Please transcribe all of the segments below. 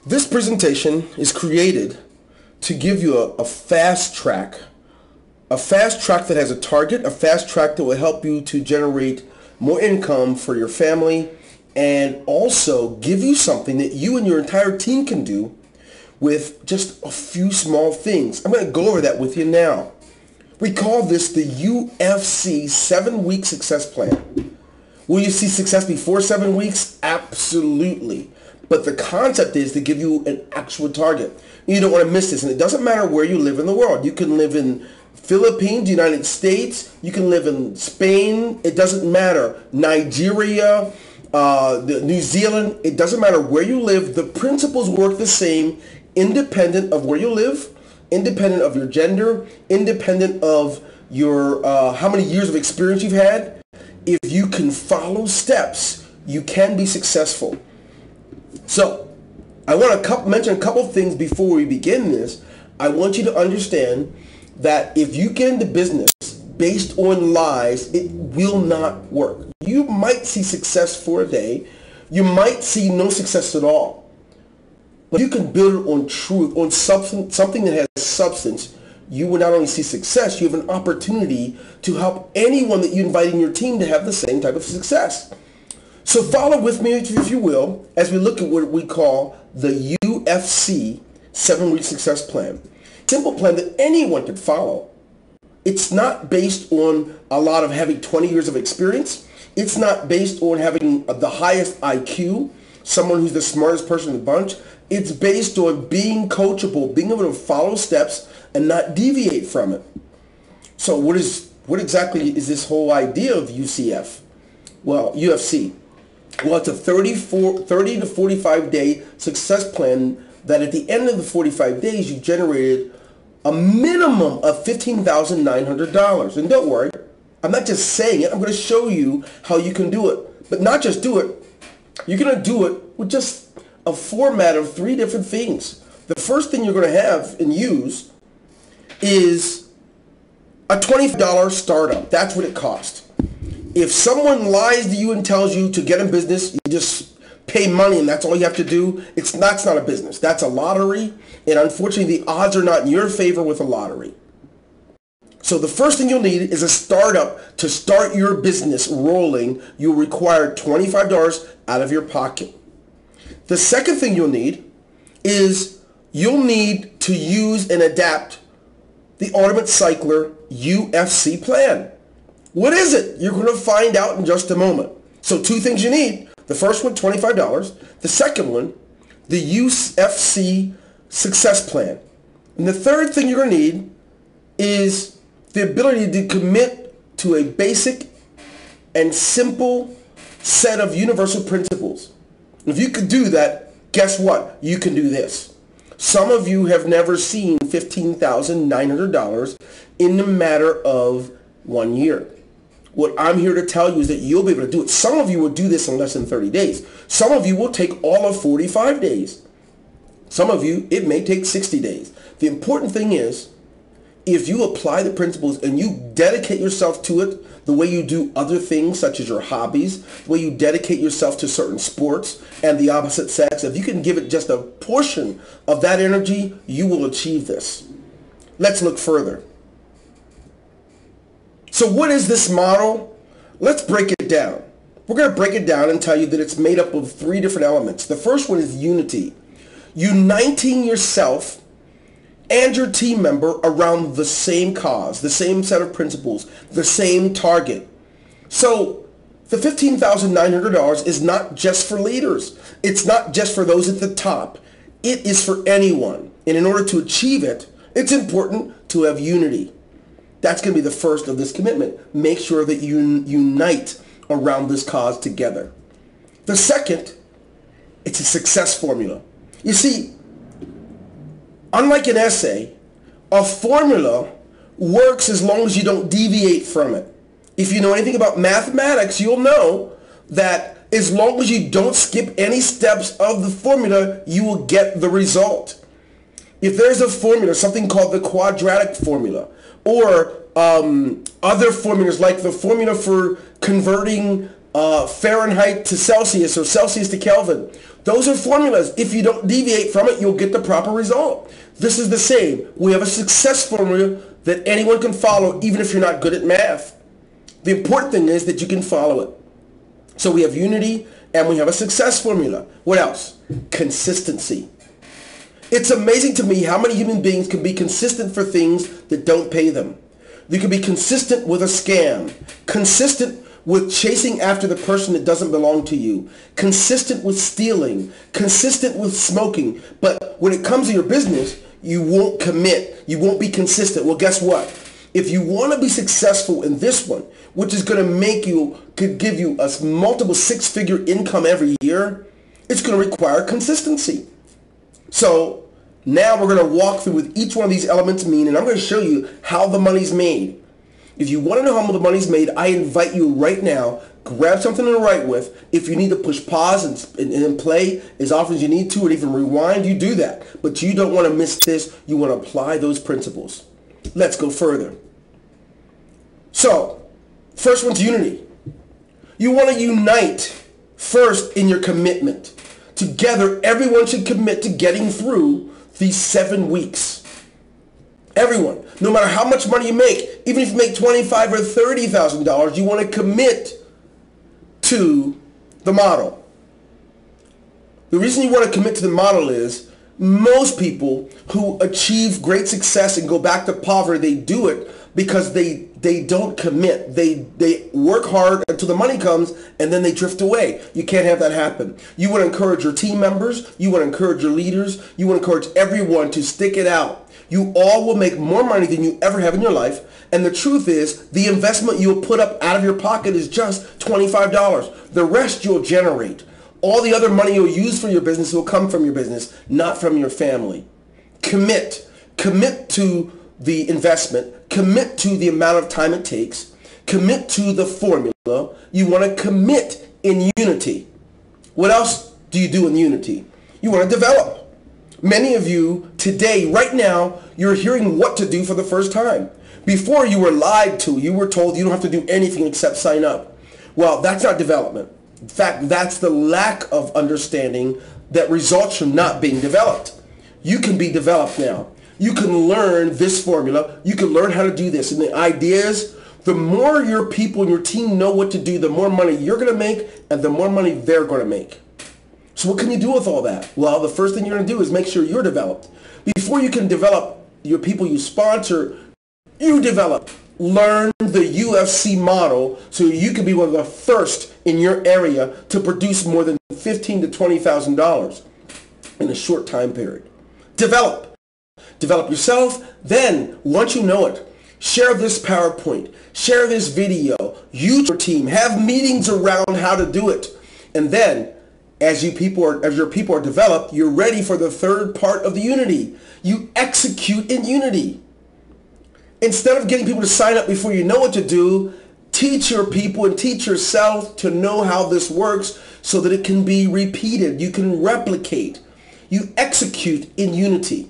This presentation is created to give you a fast track that has a target, a fast track that will help you to generate more income for your family and also give you something that you and your entire team can do with just a few small things. I'm going to go over that with you now. We call this the UFC 7-week success plan. Will you see success before 7 weeks? Absolutely. But the concept is to give you an actual target. You don't want to miss this. And it doesn't matter where you live in the world. You can live in Philippines, United States. You can live in Spain. It doesn't matter. Nigeria, New Zealand. It doesn't matter where you live. The principles work the same independent of where you live, independent of your gender, independent of your how many years of experience you've had. If you can follow steps, you can be successful. So, I want to mention a couple things before we begin this. I want you to understand that if you get into business based on lies, it will not work. You might see success for a day. You might see no success at all. But you can build it on truth, on substance, something that has substance. You will not only see success, you have an opportunity to help anyone that you invite in your team to have the same type of success. So follow with me, if you will, as we look at what we call the UFC 7-week success plan. Simple plan that anyone could follow. It's not based on a lot of having 20 years of experience. It's not based on having the highest IQ, someone who's the smartest person in the bunch. It's based on being coachable, being able to follow steps and not deviate from it. So what exactly is this whole idea of UCF? Well, UFC. Well, it's a 30 to 45 day success plan that at the end of the 45 days you generated a minimum of $15,900. And don't worry, I'm not just saying it, I'm going to show you how you can do it. But not just do it, you're going to do it with just a format of 3 different things. The first thing you're going to have and use is a $20 startup. That's what it costs. If someone lies to you and tells you to get in business, you just pay money and that's all you have to do, that's not a business. That's a lottery, and unfortunately the odds are not in your favor with a lottery. So the first thing you'll need is a startup. To start your business rolling, you'll require $25 out of your pocket. The second thing you'll need is you'll need to use and adapt the Ultimate Cycler UFC plan. What is it? You're going to find out in just a moment. So 2 things you need. The first one, $25. The second one, the UFC success plan. And the third thing you're going to need is the ability to commit to a basic and simple set of universal principles. If you could do that, guess what? You can do this. Some of you have never seen $15,900 in the matter of 1 year. What I'm here to tell you is that you'll be able to do it. Some of you will do this in less than 30 days. Some of you will take all of 45 days. Some of you, it may take 60 days. The important thing is, if you apply the principles and you dedicate yourself to it the way you do other things such as your hobbies, the way you dedicate yourself to certain sports and the opposite sex, if you can give it just a portion of that energy, you will achieve this. Let's look further. So what is this model? Let's break it down. We're going to break it down and tell you that it's made up of 3 different elements. The first one is unity. Uniting yourself and your team member around the same cause, the same set of principles, the same target. So the $15,900 is not just for leaders. It's not just for those at the top. It is for anyone. And in order to achieve it, it's important to have unity. That's going to be the first of this commitment. Make sure that you unite around this cause together. The second, it's a success formula. You see, unlike an essay, a formula works as long as you don't deviate from it. If you know anything about mathematics, you'll know that as long as you don't skip any steps of the formula, you will get the result. If there's a formula, something called the quadratic formula, or other formulas like the formula for converting Fahrenheit to Celsius or Celsius to Kelvin. Those are formulas. If you don't deviate from it, you'll get the proper result. This is the same. We have a success formula that anyone can follow, even if you're not good at math. The important thing is that you can follow it. So we have unity and we have a success formula. What else? Consistency. It's amazing to me how many human beings can be consistent for things that don't pay them. You can be consistent with a scam, consistent with chasing after the person that doesn't belong to you, consistent with stealing, consistent with smoking. But when it comes to your business, you won't commit. You won't be consistent. Well, guess what? If you want to be successful in this one, which is going to could give you a multiple six-figure income every year, it's going to require consistency. So now we're going to walk through what each one of these elements mean, and I'm going to show you how the money's made. If you want to know how the money's made, I invite you right now, grab something to write with. If you need to push pause and play as often as you need to, or even rewind, you do that. But you don't want to miss this. You want to apply those principles. Let's go further. So, first one's unity. You want to unite first in your commitment. Together, everyone should commit to getting through these 7 weeks. Everyone, no matter how much money you make, even if you make $25,000 or $30,000, you want to commit to the model. The reason you want to commit to the model is most people who achieve great success and go back to poverty, they do it because they don't commit. They work hard until the money comes and then they drift away. You can't have that happen. You want to encourage your team members. You want to encourage your leaders. You want to encourage everyone to stick it out. You all will make more money than you ever have in your life. And the truth is, the investment you'll put up out of your pocket is just $25. The rest you'll generate. All the other money you'll use for your business will come from your business, not from your family. Commit. Commit to the investment. Commit to the amount of time it takes. Commit to the formula. You want to commit in unity. What else do you do in unity? You want to develop. Many of you today, right now, you're hearing what to do for the first time. Before you were lied to, you were told you don't have to do anything except sign up. Well, that's not development. In fact, that's the lack of understanding that results from not being developed. You can be developed now. You can learn this formula. You can learn how to do this. And the idea is, the more your people and your team know what to do, the more money you're going to make and the more money they're going to make. So what can you do with all that? Well, the first thing you're going to do is make sure you're developed. Before you can develop your people you sponsor, you develop. Learn the UFC model so you can be one of the first in your area to produce more than $15,000 to $20,000 in a short time period. Develop. Develop yourself. Then, once you know it, share this PowerPoint. Share this video. Use your team. Have meetings around how to do it. And then, as your people are developed, you're ready for the third part of the unity. You execute in unity. Instead of getting people to sign up before you know what to do, teach your people and teach yourself to know how this works so that it can be repeated. You can replicate. You execute in unity.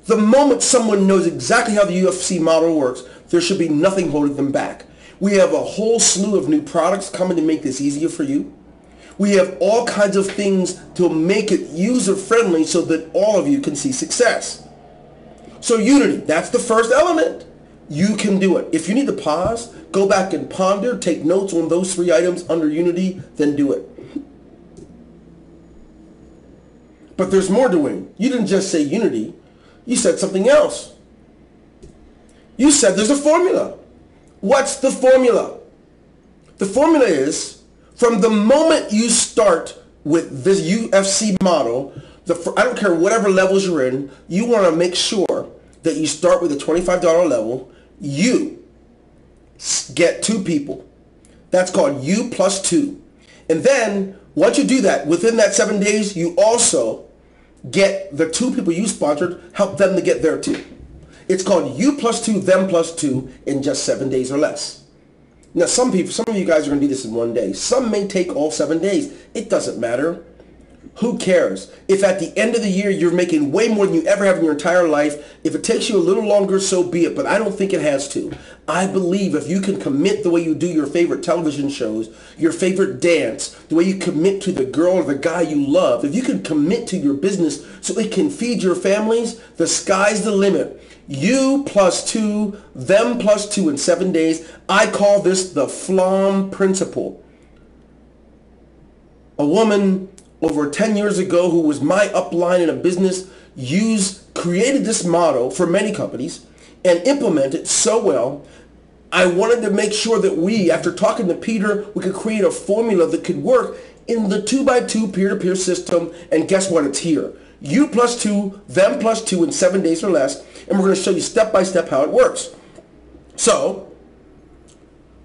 The moment someone knows exactly how the UFC model works, there should be nothing holding them back. We have a whole slew of new products coming to make this easier for you. We have all kinds of things to make it user-friendly so that all of you can see success. So unity, that's the first element. You can do it. If you need to pause, go back and ponder, take notes on those 3 items under unity, then do it. But there's more to it. You didn't just say unity. You said something else. You said there's a formula. What's the formula? The formula is, from the moment you start with this UFC model, I don't care whatever levels you're in, you want to make sure that you start with a $25 level. You get 2 people. That's called U plus 2. And then, once you do that, within that 7 days, you also get the 2 people you sponsored, help them to get there too. It's called U plus 2, them plus 2 in just 7 days or less. Now, some of you guys are going to do this in 1 day. Some may take all 7 days. It doesn't matter. Who cares? If at the end of the year you're making way more than you ever have in your entire life, if it takes you a little longer, so be it. But I don't think it has to. I believe if you can commit the way you do your favorite television shows, your favorite dance, the way you commit to the girl or the guy you love, if you can commit to your business so it can feed your families, the sky's the limit. You plus two, them plus two in 7 days. I call this the FLOM principle. A woman over 10 years ago who was my upline in a business created this model for many companies and implemented so well. I wanted to make sure that we, after talking to Peter, we could create a formula that could work in the 2x2 peer-to-peer system, and guess what? It's here. You plus two, them plus two in 7 days or less, and we're going to show you step by step how it works. So,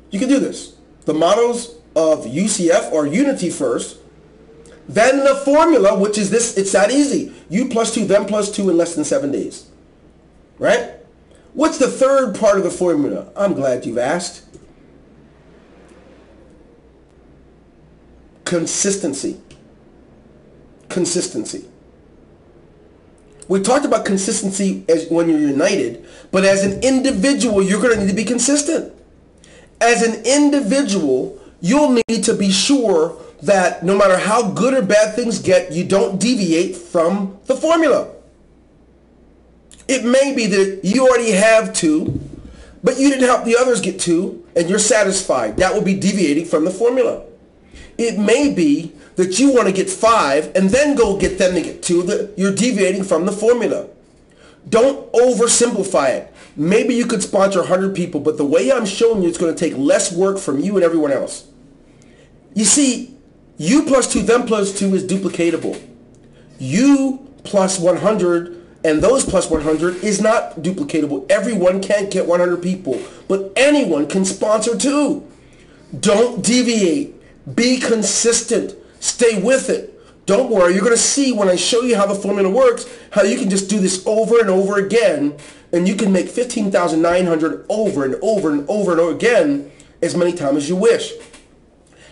you can do this. The models of UCF or Unity first, then the formula, which is this, it's that easy. You plus two, them plus two in less than 7 days. Right? What's the third part of the formula? I'm glad you've asked. Consistency. Consistency. We talked about consistency as when you're united, but as an individual, you're going to need to be consistent. As an individual, you'll need to be sure that no matter how good or bad things get, you don't deviate from the formula. It may be that you already have two, but you didn't help the others get two, and you're satisfied. That would be deviating from the formula. It may be that you want to get 5 and then go get them to get 2, that you're deviating from the formula. Don't oversimplify it. Maybe you could sponsor 100 people, but the way I'm showing you, it's going to take less work from you and everyone else. You see, you plus 2, them plus 2 is duplicatable. You plus 100 and those plus 100 is not duplicatable. Everyone can't get 100 people, but anyone can sponsor 2. Don't deviate. Be consistent. Stay with it. Don't worry. You're going to see when I show you how the formula works, how you can just do this over and over again, and you can make 15,900 over and over and over and over again as many times as you wish.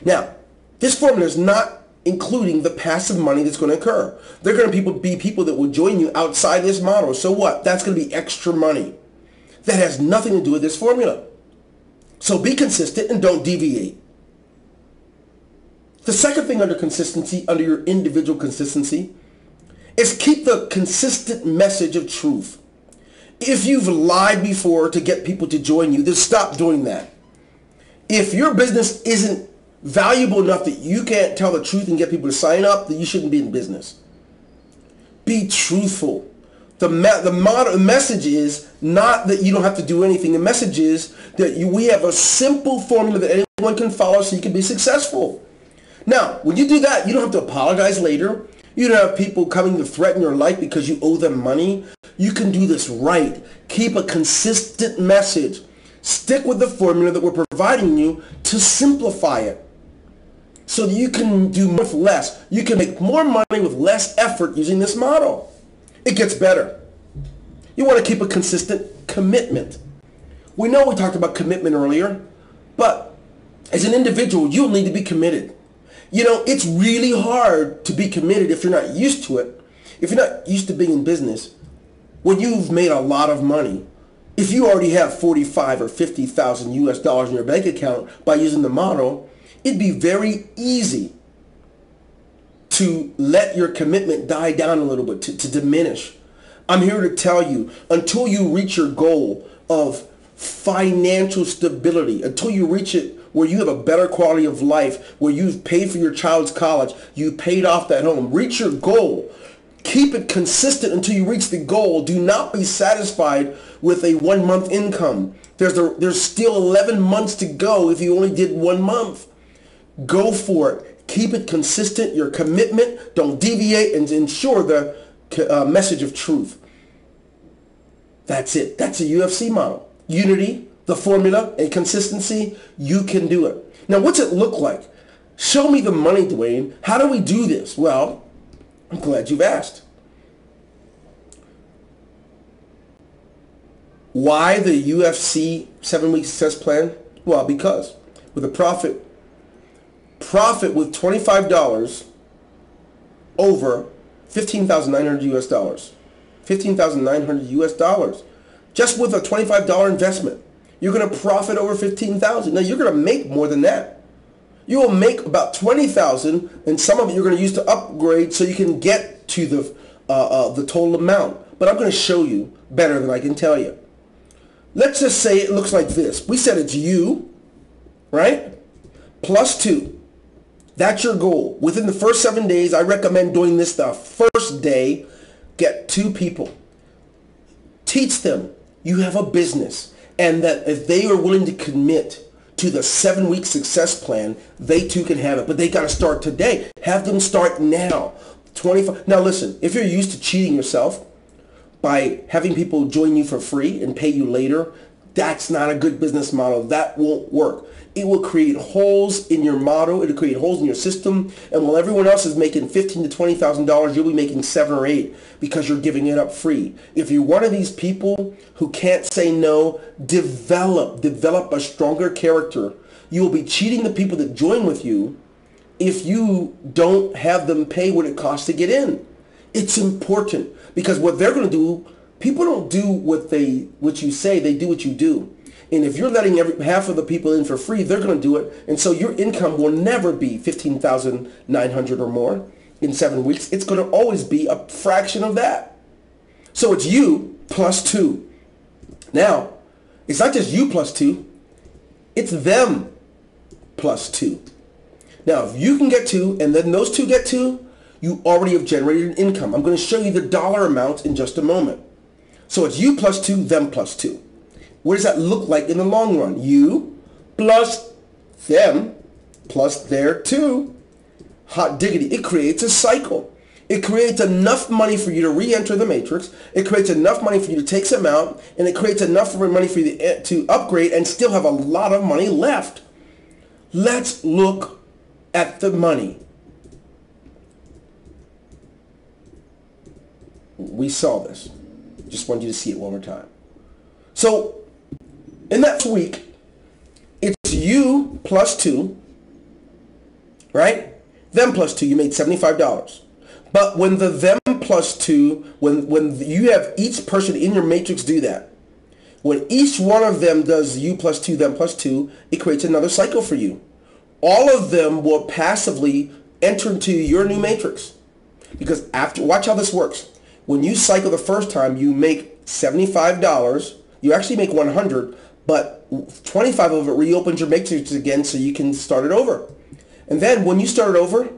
Now, this formula is not including the passive money that's going to occur. There are going to be people that will join you outside this model. So what? That's going to be extra money. That has nothing to do with this formula. So be consistent and don't deviate. The second thing under consistency, under your individual consistency, is keep the consistent message of truth. If you've lied before to get people to join you, then stop doing that. If your business isn't valuable enough that you can't tell the truth and get people to sign up, then you shouldn't be in business. Be truthful. The message is not that you don't have to do anything. The message is that we have a simple formula that anyone can follow so you can be successful. Now, when you do that, you don't have to apologize later. You don't have people coming to threaten your life because you owe them money. You can do this right. Keep a consistent message. Stick with the formula that we're providing you to simplify it so that you can do more with less. You can make more money with less effort using this model. It gets better. You want to keep a consistent commitment. We know we talked about commitment earlier, but as an individual, you'll need to be committed. You know, it's really hard to be committed if you're not used to it. If you're not used to being in business, when you've made a lot of money, if you already have 45 or 50,000 US dollars in your bank account by using the model, it'd be very easy to let your commitment die down a little bit, to diminish. I'm here to tell you, until you reach your goal of financial stability, until you reach it where you have a better quality of life, where you've paid for your child's college, you paid off that home, reach your goal. Keep it consistent until you reach the goal. Do not be satisfied with a 1 month income. There's still 11 months to go if you only did 1 month. Go for it. Keep it consistent, your commitment. Don't deviate, and ensure the message of truth. That's it. That's a UFC model. Unity, the formula, and consistency. You can do it. Now, what's it look like? Show me the money, Dwayne. How do we do this? Well, I'm glad you've asked. Why the UFC 7-week success plan? Well, because with a profit with $25 over 15,900 US dollars. 15,900 US dollars. Just with a $25 investment. You're going to profit over 15,000. Now you're going to make more than that. You will make about 20,000, and some of it you're going to use to upgrade so you can get to the total amount. But I'm going to show you better than I can tell you. Let's just say it looks like this. We said it's you, right? Plus 2. That's your goal. Within the first 7 days, I recommend doing this the first day. Get 2 people. Teach them you have a business, and that if they are willing to commit to the 7-week success plan, they too can have it. But they got to start today. Have them start now. 25. Now listen, if you're used to cheating yourself by having people join you for free and pay you later, that's not a good business model. That won't work. It will create holes in your model. It'll create holes in your system. And while everyone else is making $15,000 to $20,000, you'll be making $7,000 or $8,000 because you're giving it up free. If you're one of these people who can't say no, develop a stronger character. You will be cheating the people that join with you if you don't have them pay what it costs to get in. It's important because what they're going to do, people don't do what you say, they do what you do. And if you're letting half of the people in for free, they're going to do it. And so your income will never be $15,900 or more in 7 weeks. It's going to always be a fraction of that. So it's you plus 2. Now, it's not just you plus 2. It's them plus 2. Now, if you can get 2 and then those 2 get 2, you already have generated an income. I'm going to show you the dollar amount in just a moment. So it's you plus 2, them plus 2. What does that look like in the long run? You plus them plus their 2. Hot diggity. It creates a cycle. It creates enough money for you to re-enter the matrix. It creates enough money for you to take some out. And it creates enough money for you to upgrade and still have a lot of money left. Let's look at the money. We saw this. Just wanted you to see it one more time. So, in that week, it's you plus 2, right? Them plus 2, you made $75. But when the them plus 2, when you have each person in your matrix do that, when each one of them does you plus 2, them plus 2, it creates another cycle for you. All of them will passively enter into your new matrix. Because watch how this works. When you cycle the first time, you make $75. You actually make $100, but 25 of it reopens your matrix again so you can start it over. And then when you start it over,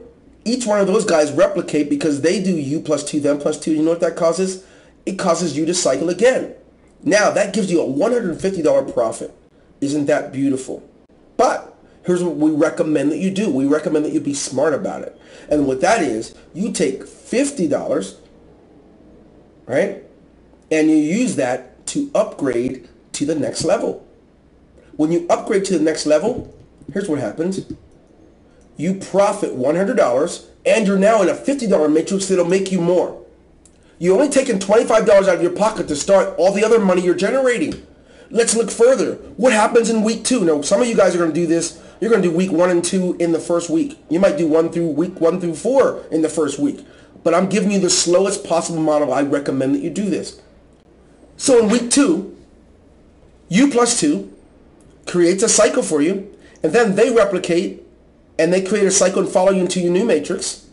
each one of those guys replicate because they do you plus 2, them plus 2. You know what that causes? It causes you to cycle again. Now, that gives you a $150 profit. Isn't that beautiful? But here's what we recommend that you do. We recommend that you be smart about it. And what that is, you take $50, right? And you use that to upgrade to the next level. When you upgrade to the next level, here's what happens. You profit $100 and you're now in a $50 matrix that'll make you more. You're only taking $25 out of your pocket to start all the other money you're generating. Let's look further. What happens in week 2? Now, some of you guys are going to do this. You're going to do week 1 and 2 in the first week. You might do week 1 through 4 in the first week. But I'm giving you the slowest possible model. I recommend that you do this. So in week 2, you plus 2 creates a cycle for you, and then they replicate, and they create a cycle and follow you into your new matrix.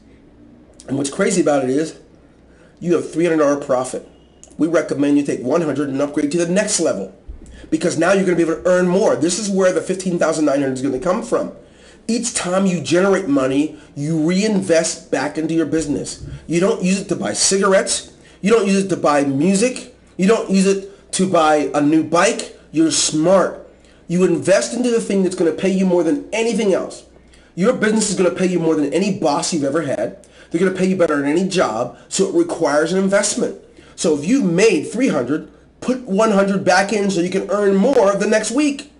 And what's crazy about it is you have $300 profit. We recommend you take $100 and upgrade to the next level because now you're going to be able to earn more. This is where the $15,900 is going to come from. Each time you generate money, you reinvest back into your business. You don't use it to buy cigarettes. You don't use it to buy music. You don't use it to buy a new bike. You're smart. You invest into the thing that's going to pay you more than anything else. Your business is going to pay you more than any boss you've ever had. They're going to pay you better than any job, so it requires an investment. So if you've made $300, put $100 back in so you can earn more the next week.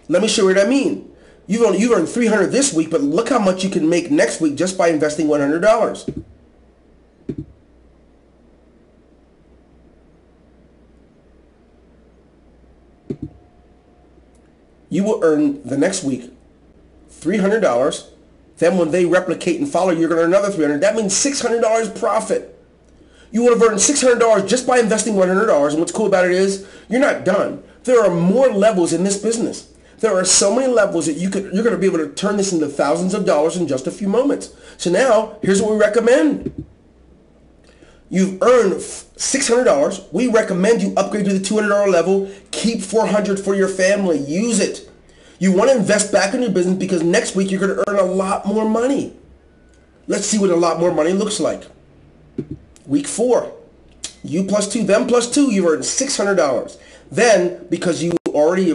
Let me show you what I mean. You've earned $300 this week, but look how much you can make next week just by investing $100. You will earn the next week $300 Then when they replicate and follow, you're going to earn another $300. That means $600 profit. You would have earned $600 just by investing $100. And what's cool about it is you're not done. There are more levels in this business. There are so many levels that you're going to be able to turn this into thousands of dollars in just a few moments. So now, here's what we recommend. You've earned $600. We recommend you upgrade to the $200 level. Keep $400 for your family. Use it. You want to invest back in your business because next week you're going to earn a lot more money. Let's see what a lot more money looks like. Week 4. You plus 2, them plus 2. You've earned $600. Then, because you already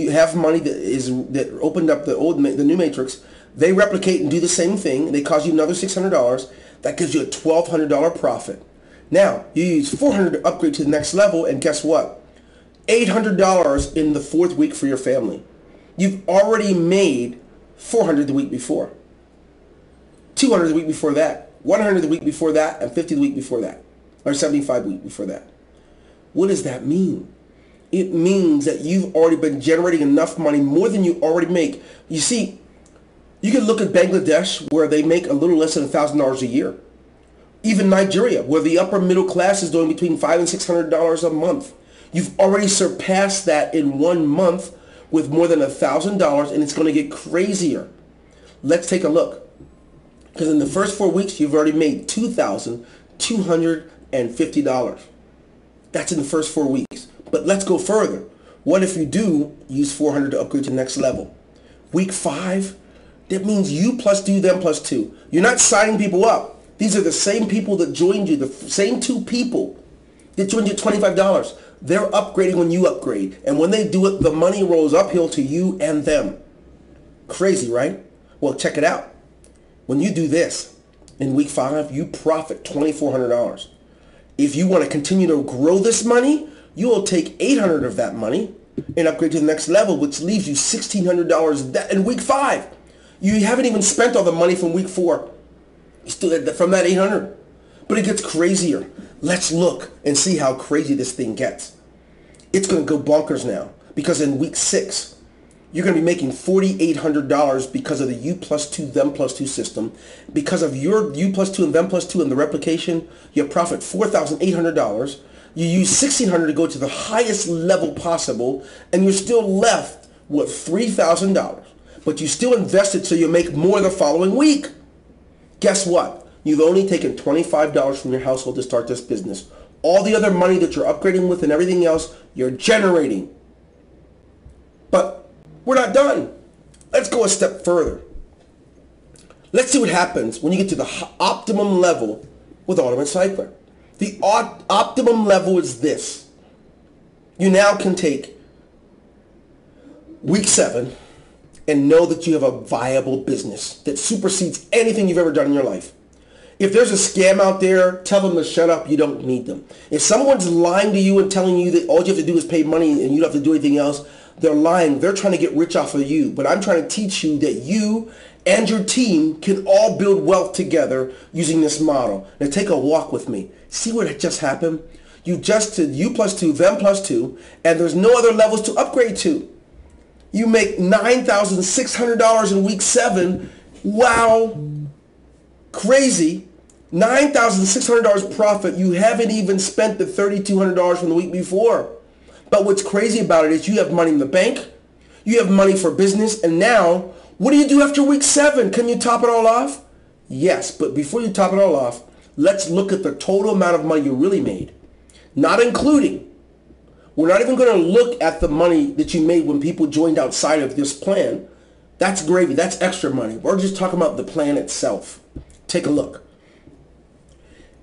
have money that opened up the new matrix, they replicate and do the same thing, and they cost you another $600. That gives you a $1,200 profit. Now, you use $400 to upgrade to the next level, and guess what? $800 in the 4th week for your family. You've already made $400 the week before, $200 the week before that, $100 the week before that, and $50 the week before that, or $75 the week before that. What does that mean? It means that you've already been generating enough money, more than you already make. You see, you can look at Bangladesh, where they make a little less than $1,000 a year. Even Nigeria, where the upper middle class is doing between $500 and $600 a month. You've already surpassed that in 1 month with more than $1,000, and it's going to get crazier. Let's take a look. Because in the first 4 weeks, you've already made $2,250. That's in the first 4 weeks. But let's go further. What if you do use $400 to upgrade to the next level? Week 5, that means you plus 2, them plus 2. You're not signing people up. These are the same people that joined you, the same 2 people that joined you at $25. They're upgrading when you upgrade. And when they do it, the money rolls uphill to you and them. Crazy, right? Well, check it out. When you do this, in week 5, you profit $2,400. If you want to continue to grow this money, you will take $800 of that money and upgrade to the next level, which leaves you $1,600 in week 5. You haven't even spent all the money from week 4. You still from that $800. But it gets crazier. Let's look and see how crazy this thing gets. It's going to go bonkers now, because in week 6, you're going to be making $4,800 because of the you plus 2, them plus 2 system. Because of your you plus 2 and them plus 2 and the replication, you profit $4,800. You use $1,600 to go to the highest level possible, and you're still left with $3,000. But you still invested so you make more the following week. Guess what? You've only taken $25 from your household to start this business. All the other money that you're upgrading with and everything else, you're generating. But we're not done. Let's go a step further. Let's see what happens when you get to the optimum level with Ultimate Cycler. The optimum level is this. You now can take week 7 and know that you have a viable business that supersedes anything you've ever done in your life. If there's a scam out there, tell them to shut up. You don't need them. If someone's lying to you and telling you that all you have to do is pay money and you don't have to do anything else, they're lying. They're trying to get rich off of you. But I'm trying to teach you that you and your team can all build wealth together using this model. Now take a walk with me. See what just happened? You just did you plus 2, them plus 2, and there's no other levels to upgrade to. You make $9,600 in week 7. Wow. Crazy. $9,600 profit. You haven't even spent the $3,200 from the week before. But what's crazy about it is you have money in the bank. You have money for business. And now, what do you do after week 7? Can you top it all off? Yes, but before you top it all off, let's look at the total amount of money you really made. Not including. We're not even going to look at the money that you made when people joined outside of this plan. That's gravy. That's extra money. We're just talking about the plan itself. Take a look.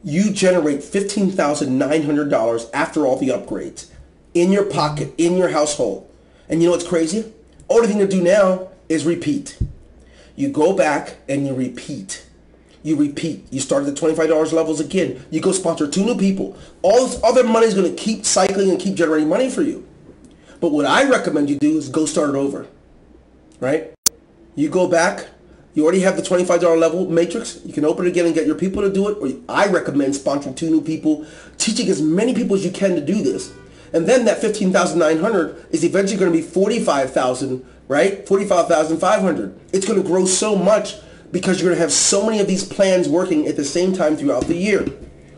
You generate $15,900 after all the upgrades in your pocket, in your household. And you know what's crazy? Only thing to do now is repeat. You go back and you repeat. You repeat. You start at the $25 levels again. You go sponsor 2 new people. All this other money is going to keep cycling and keep generating money for you. But what I recommend you do is go start it over. Right? You go back. You already have the $25 level matrix. You can open it again and get your people to do it. Or I recommend sponsoring 2 new people, teaching as many people as you can to do this. And then that $15,900 is eventually going to be $45,000 right? 45,500. It's going to grow so much because you're going to have so many of these plans working at the same time throughout the year.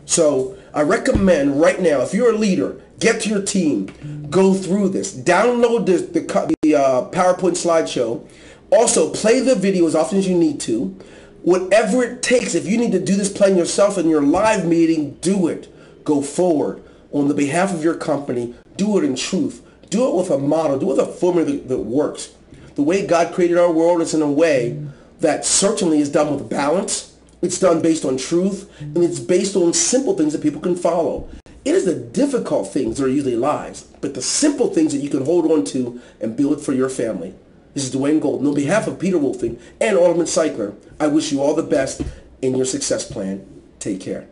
So I recommend right now, if you're a leader, get to your team, go through this, download the PowerPoint slideshow. Also, play the video as often as you need to. Whatever it takes, if you need to do this plan yourself in your live meeting, do it. Go forward on the behalf of your company. Do it in truth. Do it with a model. Do it with a formula that works. The way God created our world is in a way that certainly is done with balance. It's done based on truth, and it's based on simple things that people can follow. It is the difficult things that are usually lies, but the simple things that you can hold on to and build for your family. This is Dwayne Golden. On behalf of Peter Wolfing and Ultimate Cycler, I wish you all the best in your success plan. Take care.